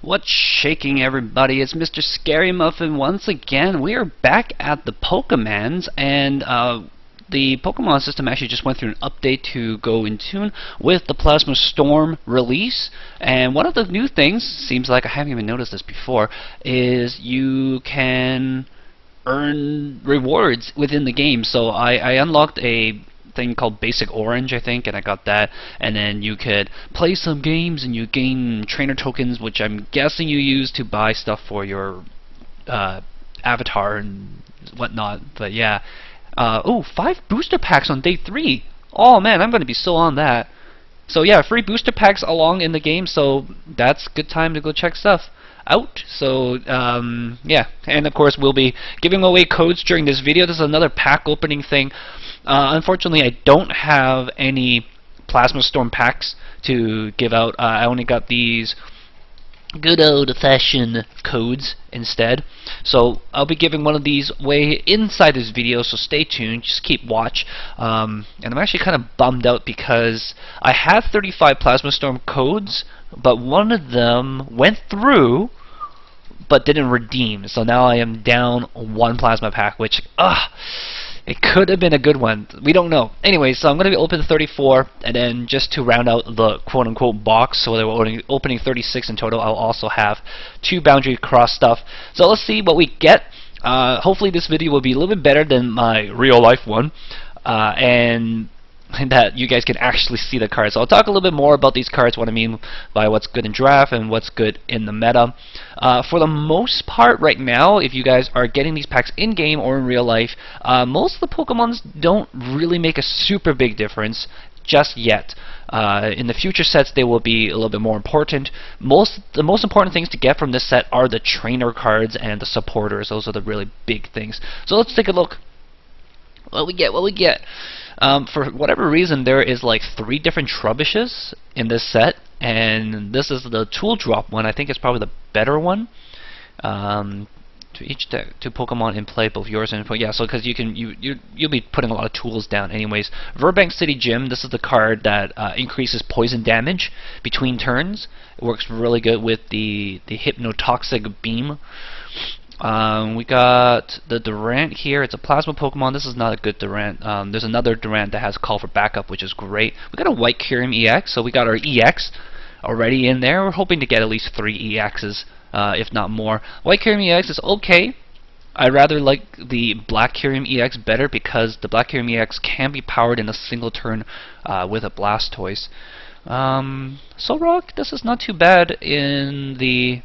What's shaking, everybody? It's Mr. Scary Muffin once again. We are back at the Pokemans, and the Pokemon system actually just went through an update to go in tune with the Plasma Storm release. And one of the new things, seems like I haven't even noticed this before, is you can earn rewards within the game. So I unlocked a thing called Basic Orange, I think, and I got that. And then you could play some games and you gain trainer tokens, which I'm guessing you use to buy stuff for your avatar and whatnot. But yeah, oh, 5 booster packs on day 3. Oh man, I'm gonna be so on that. So yeah, free booster packs along in the game, so that's a good time to go check stuff out. So yeah, and of course we'll be giving away codes during this video. This is another pack opening thing. Unfortunately, I don't have any Plasma Storm packs to give out. I only got these good old-fashioned codes instead. So I'll be giving one of these away inside this video, so stay tuned, just keep watch. And I'm actually kind of bummed out because I had 35 Plasma Storm codes, but one of them went through but didn't redeem. So now I am down 1 plasma pack, which it could have been a good one. We don't know. Anyway, so I'm going to be opening 34, and then just to round out the quote-unquote box, so they were opening 36 in total, I'll also have 2 boundary cross stuff. So let's see what we get. Hopefully this video will be a little bit better than my real-life one, and that you guys can actually see the cards. So I'll talk a little bit more about these cards, what I mean by what's good in draft and what's good in the meta. For the most part right now, if you guys are getting these packs in-game or in real life, most of the Pokemons don't really make a super big difference just yet. In the future sets they will be a little bit more important. The most important things to get from this set are the trainer cards and the supporters. Those are the really big things. So let's take a look. What we get. For whatever reason, there is like 3 different Trubbishes in this set, and this is the tool drop one. I think it's probably the better one. To each deck, 2 Pokemon in play, both yours and yeah. So because you'll be putting a lot of tools down anyways. Verbank City Gym. This is the card that increases poison damage between turns. It works really good with the Hypnotoxic Beam. We got the Durant here. It's a Plasma Pokemon. This is not a good Durant. There's another Durant that has Call for Backup, which is great. We got a White Kyurem EX, so we got our EX already in there. We're hoping to get at least 3 EXs, if not more. White Kyurem EX is okay. I rather like the Black Kyurem EX better because the Black Kyurem EX can be powered in a single turn with a Blastoise. Solrock, this is not too bad in the...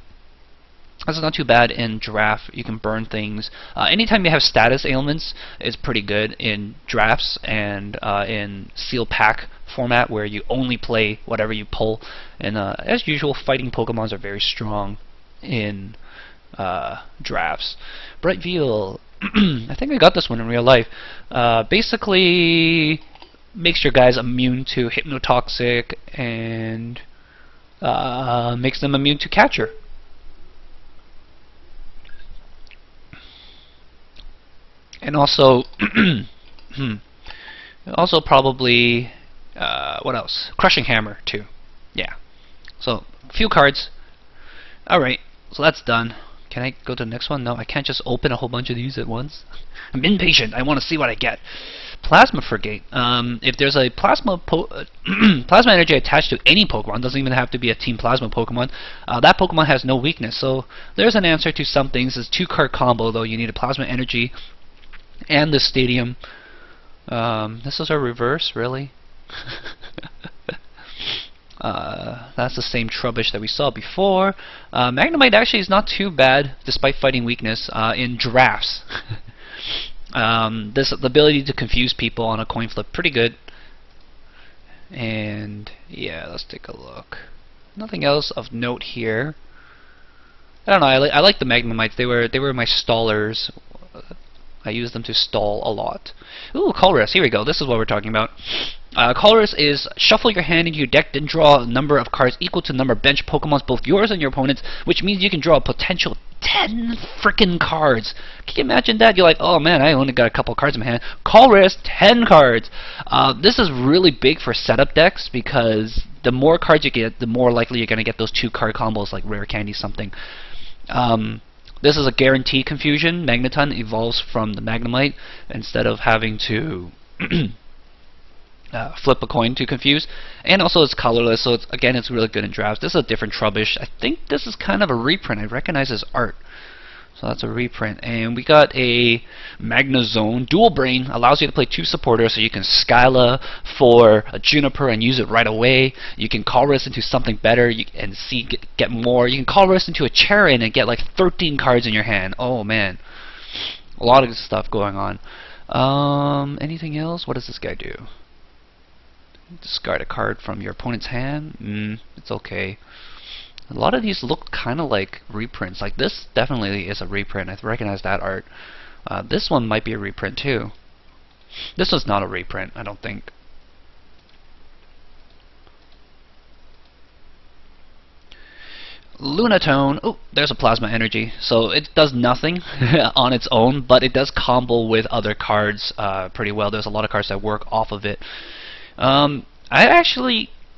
This is not too bad in draft. You can burn things. Anytime you have status ailments, it's pretty good in drafts and in seal pack format where you only play whatever you pull. And as usual, fighting Pokemons are very strong in drafts. Bright Veil. I think I got this one in real life. Basically, makes your guys immune to Hypnotoxic and makes them immune to Catcher. And also, also probably, what else? Crushing Hammer too. Yeah. So a few cards. All right. So that's done. Can I go to the next one? No, I can't just open a whole bunch of these at once. I'm impatient. I want to see what I get. Plasma Frigate. If there's a plasma energy attached to any Pokemon, doesn't even have to be a Team Plasma Pokemon, that Pokemon has no weakness. So there's an answer to some things. It's a 2-card combo, though. You need a Plasma Energy and the Stadium. This is our reverse, really? That's the same Trubbish that we saw before. Magnemite actually is not too bad, despite fighting weakness, in drafts. The ability to confuse people on a coin flip, pretty good. And yeah, let's take a look. Nothing else of note here. I don't know. I like the Magnemites. They were my stallers. I use them to stall a lot. Ooh, Colress. Here we go. This is what we're talking about. Colress is shuffle your hand into your deck, then draw a number of cards equal to the number of bench Pokemons, both yours and your opponent's, which means you can draw a potential 10 frickin' cards. Can you imagine that? You're like, oh man, I only got a couple cards in my hand. Colress, 10 cards. This is really big for setup decks because the more cards you get, the more likely you're going to get those 2-card combos like Rare Candy something. This is a guaranteed confusion. Magneton evolves from the Magnemite instead of having to flip a coin to confuse. And also it's colorless, so again it's really good in drafts. This is a different Trubbish. I think this is kind of a reprint. I recognize his art. So that's a reprint. And we got a Magnezone. Dual Brain allows you to play 2 supporters, so you can Skyla for a Juniper and use it right away. You can Colress into something better and get more. You can Colress into a Charin and get like 13 cards in your hand. Oh man. A lot of good stuff going on. Anything else? What does this guy do? Discard a card from your opponent's hand. It's okay. A lot of these look kind of like reprints. Like this definitely is a reprint. I recognize that art. This one might be a reprint too. This one's not a reprint, I don't think. Lunatone. Oh, there's a Plasma Energy. So it does nothing on its own, but it does combo with other cards pretty well. There's a lot of cards that work off of it.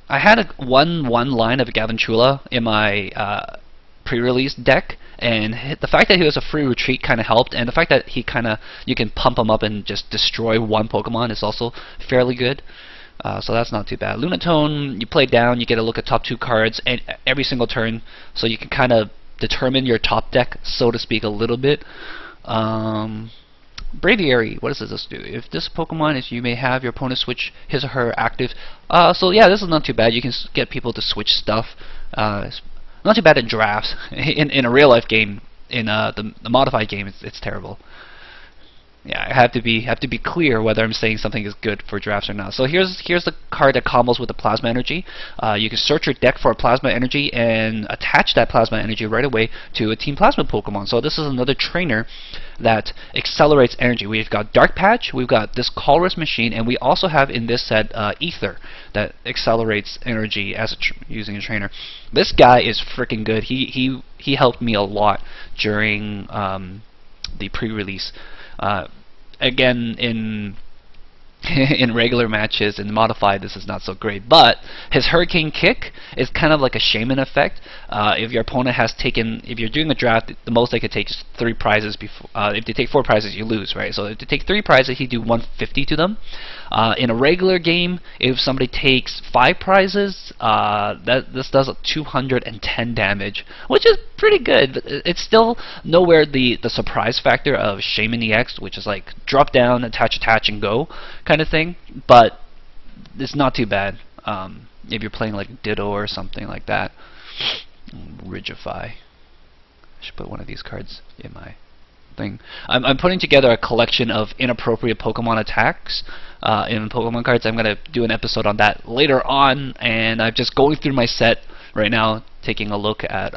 I had one line of Gavinchula in my pre-release deck, and the fact that he was a free retreat kind of helped, and the fact that you can pump him up and just destroy one Pokemon is also fairly good. So that's not too bad. Lunatone, you play down, you get a look at top 2 cards and every single turn, so you can kind of determine your top deck, so to speak, a little bit. Braviary, what does this do? If this Pokemon is, you may have your opponent switch his or her active. So yeah, this is not too bad. You can get people to switch stuff. It's not too bad in drafts. in a real life game, in the modified game, it's terrible. Yeah, I have to be clear whether I'm saying something is good for drafts or not. So here's the card that combos with the Plasma Energy. You can search your deck for a Plasma Energy and attach that Plasma Energy right away to a Team Plasma Pokemon. So this is another trainer that accelerates energy. We've got Dark Patch, we've got this Colress Machine, and we also have in this set Ether that accelerates energy as using a trainer. This guy is freaking good. He helped me a lot during the pre-release. Again, in in regular matches, in modified this is not so great, but his Hurricane Kick is kind of like a Shaman effect. If your opponent has taken, if you're doing a draft, the most they could take is 3 prizes before. If they take 4 prizes, you lose, right? So if they take 3 prizes, he do 150 to them. In a regular game, if somebody takes 5 prizes, this does 210 damage, which is pretty good. But it's still nowhere the surprise factor of Shaman EX, which is like drop down, attach, and go kind of thing. But it's not too bad if you're playing like Ditto or something like that. Ridgify. I should put one of these cards in my thing. I'm putting together a collection of inappropriate Pokemon attacks in Pokemon cards. I'm going to do an episode on that later on, and I'm just going through my set right now, taking a look at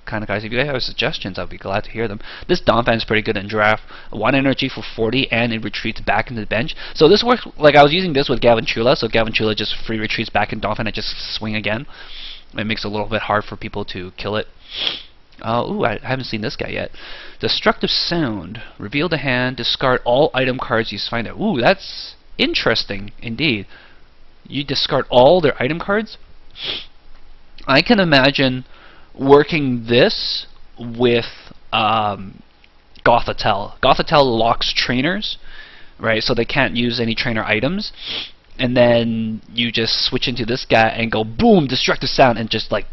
kind of guys. If you guys have suggestions, I'd be glad to hear them. This Donphan is pretty good in draft. 1 energy for 40, and it retreats back into the bench. So this works, like I was using this with Gavinchula, so Gavinchula just free retreats back in Donphan and just swing again. It makes it a little bit hard for people to kill it. Ooh, I haven't seen this guy yet. Destructive Sound. Reveal the hand, discard all item cards you find out. Ooh, that's interesting indeed. You discard all their item cards? I can imagine working this with Gothitelle. Gothitelle locks trainers, right? So they can't use any trainer items. And then you just switch into this guy and go boom, Destructive Sound, and just like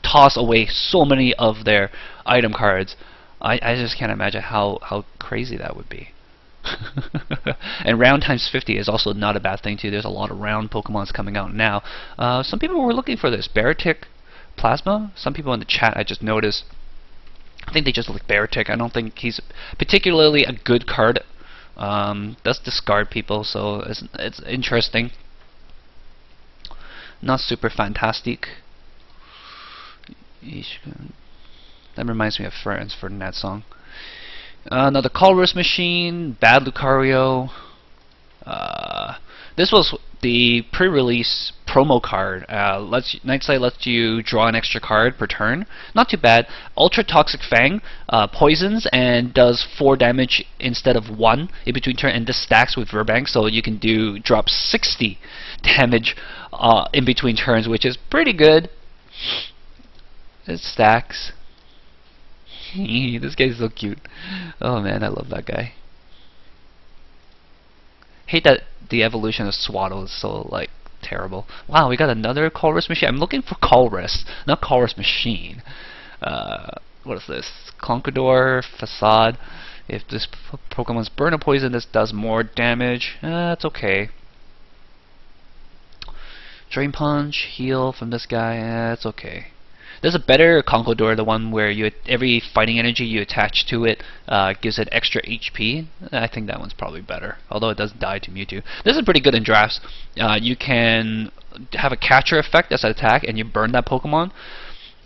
toss away so many of their item cards. I just can't imagine how crazy that would be. And round times 50 is also not a bad thing too. There's a lot of round Pokemons coming out now. Some people were looking for this Beartic Plasma. Some people in the chat I just noticed, I think they just like Beartic. I don't think he's particularly a good card. Does discard people, so it's interesting. Not super fantastic. That reminds me of Franz Ferdinand song. Another Colress Machine, Bad Lucario. This was the pre-release promo card. Night Sight lets you draw an extra card per turn. Not too bad. Ultra Toxic Fang poisons and does 4 damage instead of 1 in between turn, and this stacks with Verbank, so you can drop 60 damage in between turns, which is pretty good. It stacks. This guy's so cute. Oh man, I love that guy. Hate that the evolution of Swaddle is so like terrible. Wow, we got another Colress machine. I'm looking for Colress, not Colress machine. What is this? Conqueror, Facade. If this Pokemon's burn or poison, this does more damage. That's okay. Drain Punch, heal from this guy. That's okay. There's a better Conqueror, the one where every fighting energy you attach to it gives it extra HP. I think that one's probably better, although it does die to Mewtwo. This is pretty good in drafts. You can have a catcher effect as an attack, and you burn that Pokemon,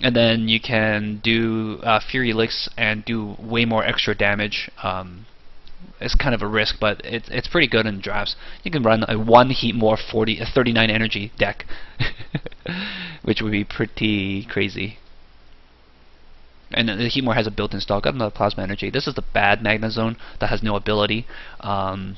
and then you can do Fury Licks and do way more extra damage. It's kind of a risk, but it's pretty good in drafts. You can run a 1 Heatmor 39 energy deck, which would be pretty crazy. And the Heatmor has a built-in stock. Got another Plasma Energy. This is the bad Magnezone that has no ability. But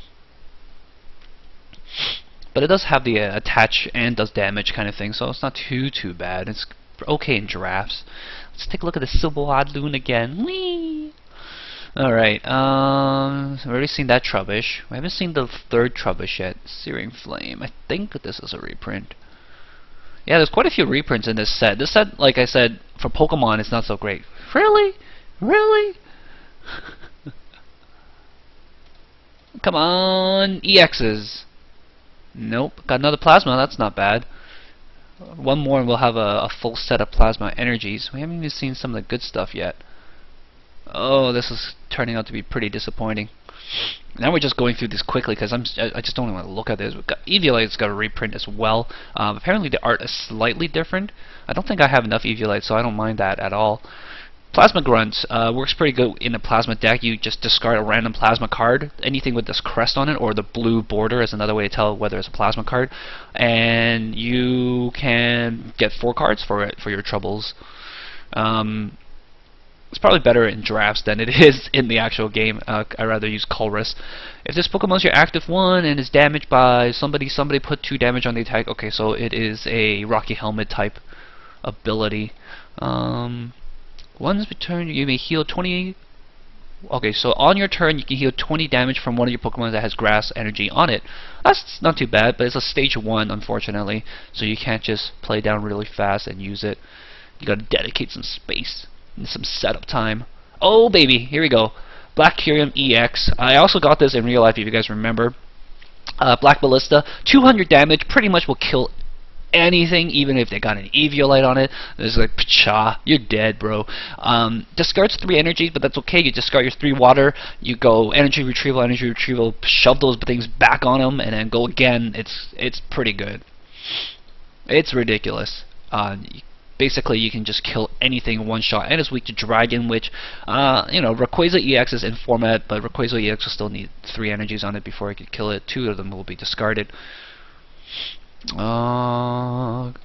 it does have the attach and does damage kind of thing, so it's not too bad. It's okay in drafts. Let's take a look at the Silverad again. Whee! Alright, we've already seen that Trubbish. We haven't seen the third Trubbish yet. Searing Flame. I think this is a reprint. Yeah, there's quite a few reprints in this set. This set, like I said, for Pokemon, it's not so great. Really? Really? Come on, EXs. Nope. Got another Plasma. That's not bad. One more and we'll have a full set of Plasma Energies. We haven't even seen some of the good stuff yet. Oh, this is turning out to be pretty disappointing. Now we're just going through this quickly because I just don't want to look at this. We've got Eviolite's got a reprint as well. Apparently the art is slightly different. I don't think I have enough Eviolite, so I don't mind that at all. Plasma Grunt works pretty good in a Plasma deck. You just discard a random Plasma card. Anything with this crest on it or the blue border is another way to tell whether it's a Plasma card. And you can get 4 cards for it for your troubles. It's probably better in drafts than it is in the actual game. I'd rather use Colress. If this Pokemon's your active one and is damaged by somebody put 2 damage on the attack. Okay, so it is a Rocky Helmet type ability. Once per turn, you may heal 20. Okay, so on your turn, you can heal 20 damage from one of your Pokemon that has Grass Energy on it. That's not too bad, but it's a stage 1, unfortunately. So you can't just play down really fast and use it. You gotta dedicate some space. Some setup time. Oh baby, here we go. Black Kyurem EX. I also got this in real life if you guys remember. Black Ballista, 200 damage, pretty much will kill anything, even if they got an Eviolite on it. It's like, pcha, you're dead, bro. Discards 3 energies, but that's okay. You discard your 3 water, you go energy retrieval, shove those things back on them, and then go again. It's pretty good. It's ridiculous. Basically, you can just kill anything one shot, and it's weak to Dragon, which, you know, Rayquaza EX is in format, but Rayquaza EX will still need 3 energies on it before it could kill it. 2 of them will be discarded.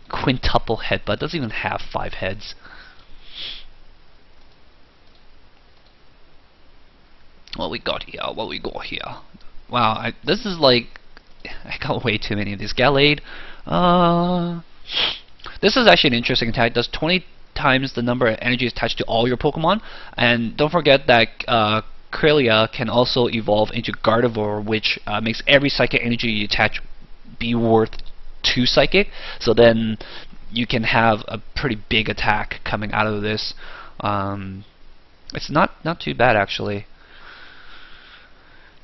Quintuple Headbutt doesn't even have 5 heads. What we got here? What we got here? Wow, this is like, I got way too many of these. Gallade. This is actually an interesting attack. It does 20 times the number of energy attached to all your Pokemon. And don't forget that Kirlia can also evolve into Gardevoir, which makes every psychic energy you attach be worth 2 psychic. So then you can have a pretty big attack coming out of this. It's not too bad actually.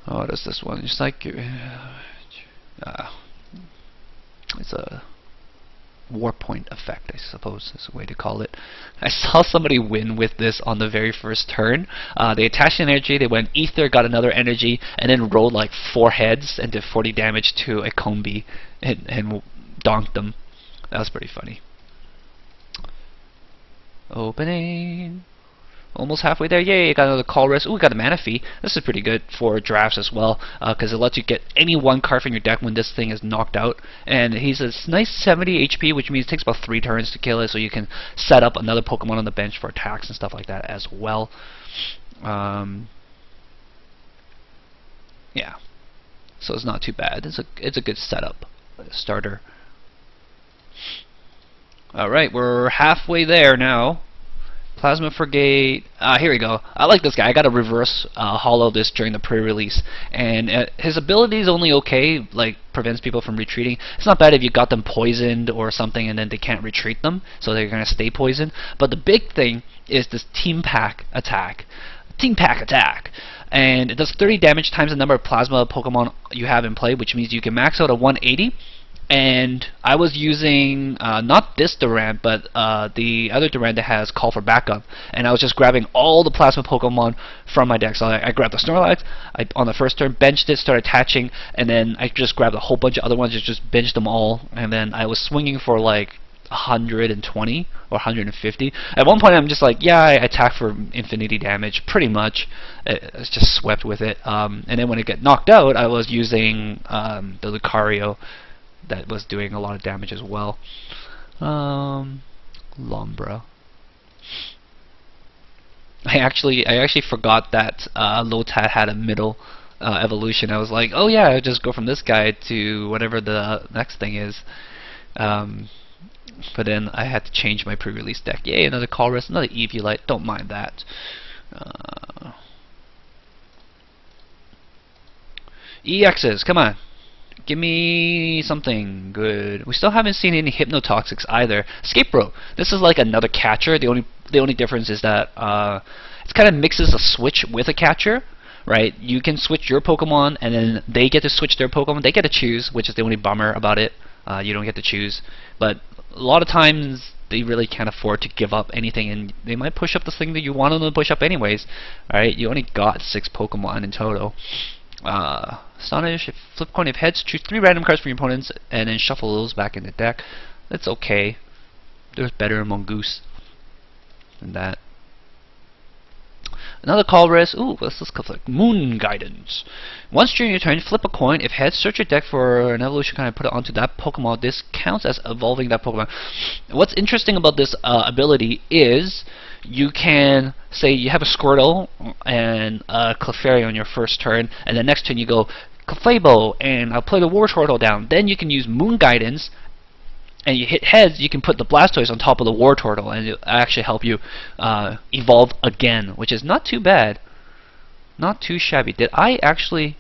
Oh, what is this one? It's like it's a War Point effect, I suppose is a way to call it. I saw somebody win with this on the very first turn. They attached an energy, they went Ether, got another energy, and then rolled like 4 heads and did 40 damage to a Combi and donked them. That was pretty funny. Opening. Almost halfway there. Yay, got another call risk. Ooh, got a mana fee. This is pretty good for drafts as well, because it lets you get any one card from your deck when this thing is knocked out. And he's a nice 70 HP, which means it takes about 3 turns to kill it, so you can set up another Pokemon on the bench for attacks and stuff like that as well. Yeah, so it's not too bad. It's a good setup starter. Alright, we're halfway there now. Plasma Frigate. Here we go. I like this guy. I got to reverse hollow this during the pre-release, and his ability is only okay. Like, prevents people from retreating. It's not bad if you got them poisoned or something, and then they can't retreat them, so they're gonna stay poisoned. But the big thing is this Team Pack attack. Team Pack attack. And it does 30 damage times the number of plasma Pokemon you have in play, which means you can max out at 180. And I was using not this Durant, but the other Durant that has Call for Backup, and I was just grabbing all the plasma Pokemon from my deck. So I grabbed the Snorlax, on the first turn, benched it, started attaching, and then I just grabbed a whole bunch of other ones, just benched them all, and then I was swinging for like 120 or 150. At one point I'm just like, yeah, I attack for infinity damage, pretty much. It's just swept with it. And then when it got knocked out, I was using the Lucario that was doing a lot of damage as well. Lombra. I actually forgot that Lotad had a middle evolution. I was like, oh yeah, I'll just go from this guy to whatever the next thing is. But then I had to change my pre-release deck. Yay, another Call Risk, another Eviolite. Don't mind that. EXs, come on. Give me something good. We still haven't seen any Hypnotoxics either. Scaperow. This is like another catcher. The only difference is that it kind of mixes a switch with a catcher, right? You can switch your Pokemon, and then they get to switch their Pokemon. They get to choose, which is the only bummer about it. You don't get to choose. But a lot of times they really can't afford to give up anything, and they might push up the thing that you want them to push up anyways. Alright, you only got 6 Pokemon in total. Astonish, if flip coin if heads, choose 3 random cards from your opponents and then shuffle those back in the deck. That's okay. There's better Mongoose than that. Another Call Risk. Ooh, what's this conflict? Moon Guidance. Once during your turn, flip a coin. If heads, search your deck for an evolution kind of put it onto that Pokemon. This counts as evolving that Pokemon. What's interesting about this ability is you can say you have a Squirtle and a Clefairy on your first turn, and the next turn you go Clefable, and I'll play the Wartortle down. Then you can use Moon Guidance, and you hit heads, you can put the Blastoise on top of the Wartortle, and it'll actually help you evolve again, which is not too bad. Not too shabby. Did I actually...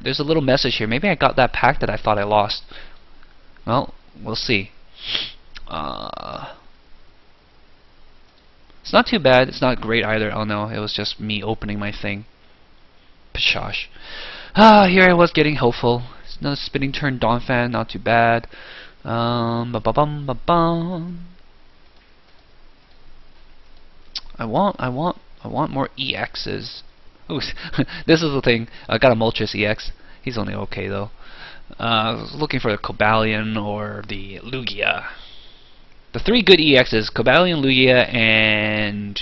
there's a little message here. Maybe I got that pack that I thought I lost. Well, we'll see. It's not too bad. It's not great either. Oh no, it was just me opening my thing. Pshosh. Here I was getting hopeful. Another spinning turn, Donphan, not too bad. Ba-bum. I want more EXs. Ooh, this is the thing. I got a Moltres EX. He's only okay though. I was looking for the Cobalion or the Lugia. The 3 good EXs: Cobalion, Lugia, and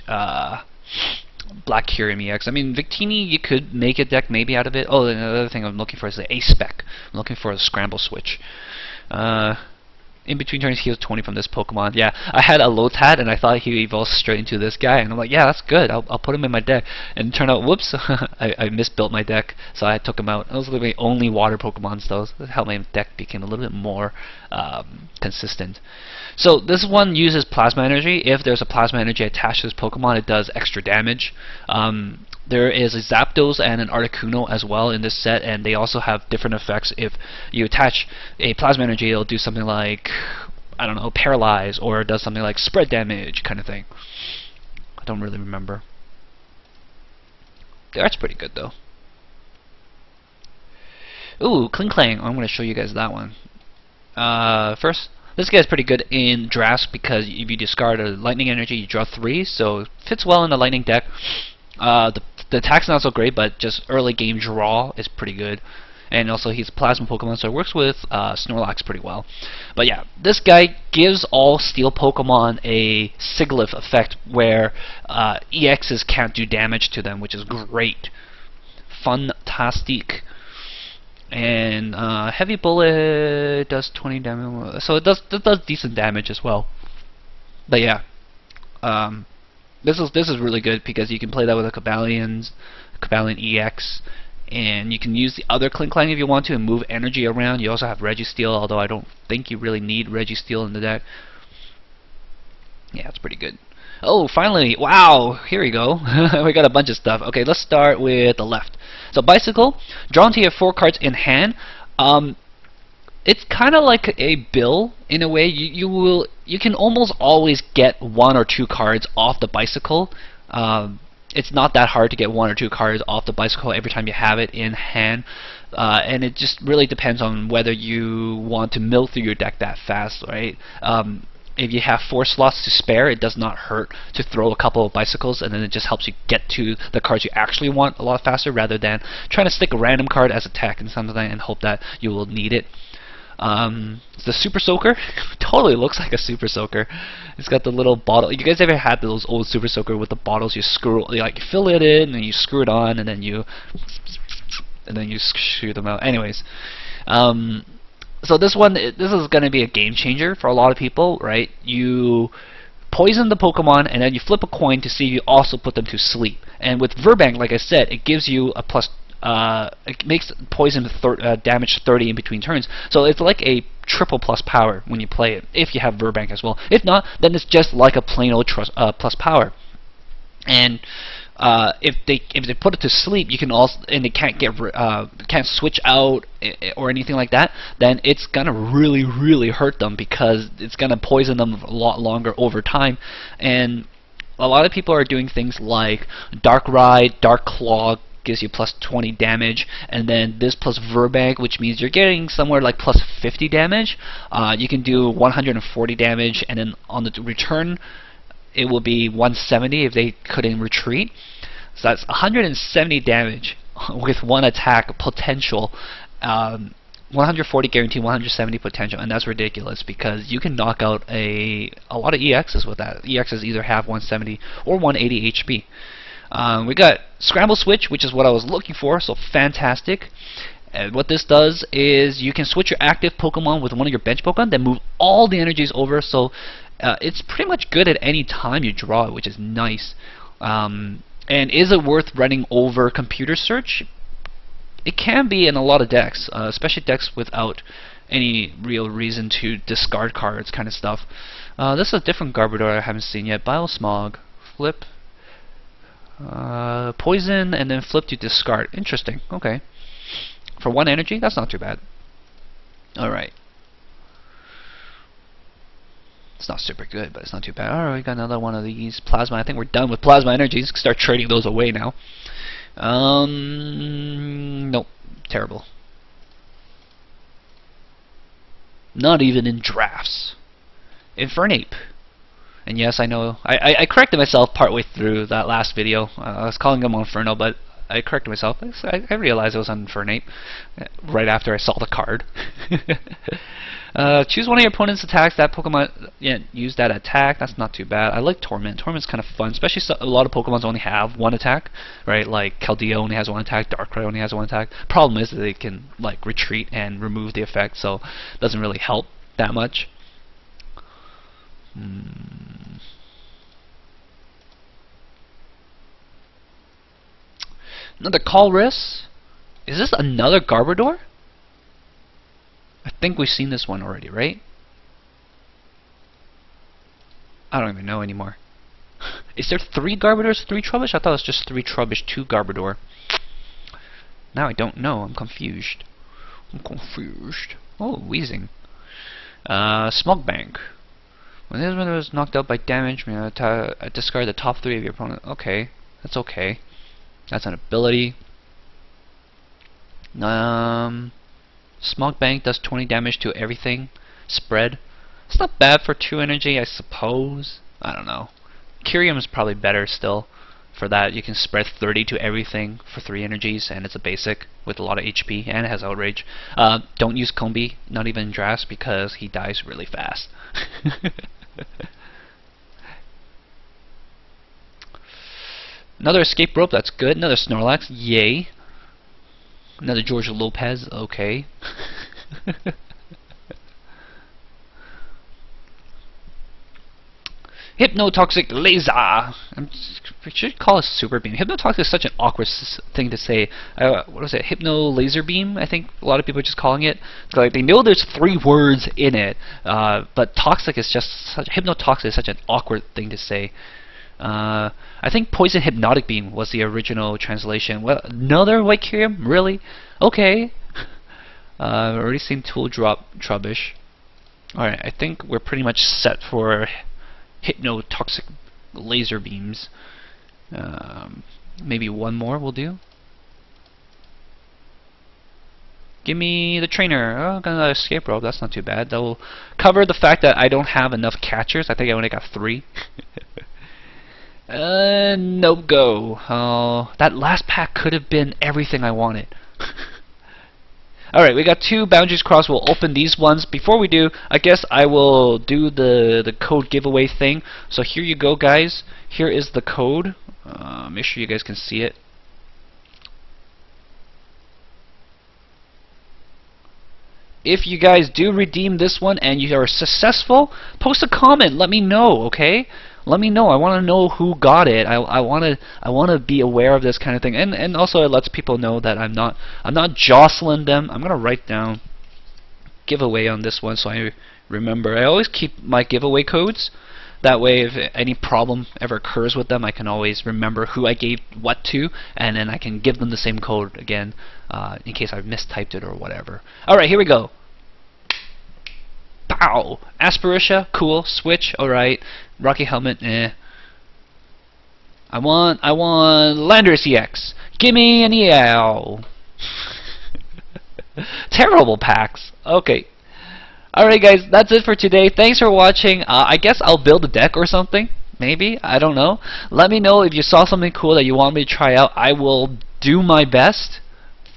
Black Kyurem EX. I mean, Victini, you could make a deck maybe out of it. Oh, and another thing I'm looking for is the A-Spec. I'm looking for a Scramble Switch. In between turns, heals 20 from this Pokemon. Yeah, I had a Lotad, and I thought he evolved straight into this guy, and I'm like, yeah, that's good. I'll put him in my deck. And it turned out, whoops, I misbuilt my deck, so I took him out. Those were the only water Pokemons, though. That helped my deck became a little bit more consistent. So this one uses Plasma Energy. If there's a Plasma Energy attached to this Pokemon, it does extra damage. There is a Zapdos and an Articuno as well in this set, and they also have different effects. If you attach a Plasma Energy, it'll do something like, I don't know, Paralyze, or it does something like Spread Damage kind of thing. I don't really remember. The art's pretty good though. Ooh, Klinklang. I'm going to show you guys that one. First, this guy's pretty good in drafts because if you discard a Lightning Energy, you draw 3, so it fits well in the Lightning deck. The attack's not so great, but just early game draw is pretty good. and also he's a plasma Pokemon, so it works with Snorlax pretty well. But yeah, this guy gives all Steel Pokemon a Sigilyph effect where EXs can't do damage to them, which is great. Fantastic. And Heavy Bullet does 20 damage, so it does decent damage as well. But yeah, this is really good because you can play that with a Cobalion EX, and you can use the other Klinklang if you want to and move energy around. You also have Registeel, although I don't think you really need Registeel in the deck. Yeah, it's pretty good. Oh, finally! Wow, here we go. We got a bunch of stuff. Okay, let's start with the left. So Bicycle, draw until you have 4 cards in hand. It's kind of like a bill in a way. You can almost always get 1 or 2 cards off the Bicycle. It's not that hard to get 1 or 2 cards off the Bicycle every time you have it in hand, and it just really depends on whether you want to mill through your deck that fast, right? If you have 4 slots to spare, it does not hurt to throw a couple of Bicycles, and then it just helps you get to the cards you actually want a lot faster, rather than trying to stick a random card as attack and something and hope that you will need it. The Super Soaker totally looks like a Super Soaker. It's got the little bottle. You guys ever had those old Super Soaker with the bottles? You fill it in and you screw it on, and then you shoot them out. Anyways, so this is going to be a game changer for a lot of people, right? You poison the Pokemon and then you flip a coin to see if you also put them to sleep. And with Verbank, like I said, it gives you a plus. It makes poison damage 30 in between turns, so it's like a triple plus power when you play it, if you have Verbank as well. If not, then it's just like a plain old plus power. And if they put it to sleep, you can also, and they can't switch out or anything like that, then it's gonna really hurt them, because it's gonna poison them a lot longer over time. And a lot of people are doing things like Dark Ride, Dark Claw gives you plus 20 damage, and then this plus Verbank, which means you're getting somewhere like plus 50 damage. You can do 140 damage, and then on the return it will be 170 if they couldn't retreat. So that's 170 damage with 1 attack potential. 140 guarantee, 170 potential, and that's ridiculous because you can knock out a lot of EXs with that. EXs either have 170 or 180 HP. We got Scramble Switch, which is what I was looking for, so fantastic. And what this does is you can switch your active Pokemon with one of your bench Pokemon, then move all the energies over, so it's pretty much good at any time you draw it, which is nice. And is it worth running over Computer Search? It can be in a lot of decks, especially decks without any real reason to discard cards kind of stuff. This is a different Garbodor I haven't seen yet. Biosmog, flip. Poison and then flip to discard. Interesting. Okay. For 1 energy, that's not too bad. Alright. It's not super good, but it's not too bad. Alright, we got another one of these. Plasma. I think we're done with Plasma Energies. Start trading those away now. Nope. Terrible. Not even in drafts. Infernape. And yes, I know, I corrected myself partway through that last video. I was calling him Inferno, but I corrected myself. I realized it was on Infernape right after I saw the card. Choose one of your opponent's attacks. That Pokemon, yeah, use that attack. That's not too bad. I like Torment. Torment's kind of fun, especially a lot of Pokemons only have 1 attack, right? Like Keldeo only has 1 attack. Darkrai only has 1 attack. Problem is that they can like retreat and remove the effect, so it doesn't really help that much. Another Colress. Is this another Garbodor? I think we've seen this one already, right? I don't even know anymore. Is there 3 Garbodors, 3 Trubbish? I thought it was just 3 Trubbish, 2 Garbodor. Now I don't know. I'm confused. Oh, Wheezing. Smogbank. When this one was knocked out by damage, discard the top 3 of your opponent. Okay, that's okay. That's an ability. Smogbank does 20 damage to everything. Spread. It's not bad for 2 energy, I suppose. I don't know. Kyurem is probably better still for that. You can spread 30 to everything for 3 energies, and it's a basic with a lot of HP, and it has outrage. Don't use Combi, not even Dras, because he dies really fast. Another escape rope, that's good. Another Snorlax, yay. Another George Lopez, okay. Hypnotoxic Laser. We should call it Super Beam. Hypnotoxic is such an awkward thing to say. What was it? Hypno Laser Beam? I think a lot of people are just calling it. Like, they know there's 3 words in it, but toxic is just Hypnotoxic is such an awkward thing to say. I think Poison Hypnotic Beam was the original translation. Well, another White Kyurem? Really? Okay. I've already seen Tool Drop Trubbish. Alright, I think we're pretty much set for Hypnotoxic Laser Beams. Maybe one more will do. Give me the trainer. Oh, got another escape rope. That's not too bad. That will cover the fact that I don't have enough catchers. I think I only got 3. No go. Oh, that last pack could have been everything I wanted. Alright, we got 2 boundaries crossed. We'll open these ones. Before we do, I guess I will do the code giveaway thing. So here you go, guys. Here is the code. Make sure you guys can see it. If you guys do redeem this one and you are successful, post a comment. Let me know, okay? Let me know. I want to know who got it. I want to be aware of this kind of thing, and also it lets people know that I'm not jostling them. I'm gonna write down giveaway on this one so I remember. I always keep my giveaway codes. That way, if any problem ever occurs with them, I can always remember who I gave what to, and then I can give them the same code again in case I've mistyped it or whatever. Alright, here we go. Pow! Aspiritia, cool. Switch, alright. Rocky Helmet, eh. I want Landorus EX. Gimme an EL. Terrible packs. Okay. Alright guys, that's it for today. Thanks for watching. I guess I'll build a deck or something. Maybe. I don't know. Let me know if you saw something cool that you want me to try out. I will do my best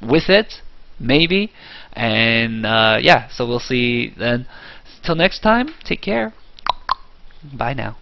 with it. Maybe. And yeah, so we'll see then. Till next time, take care. Bye now.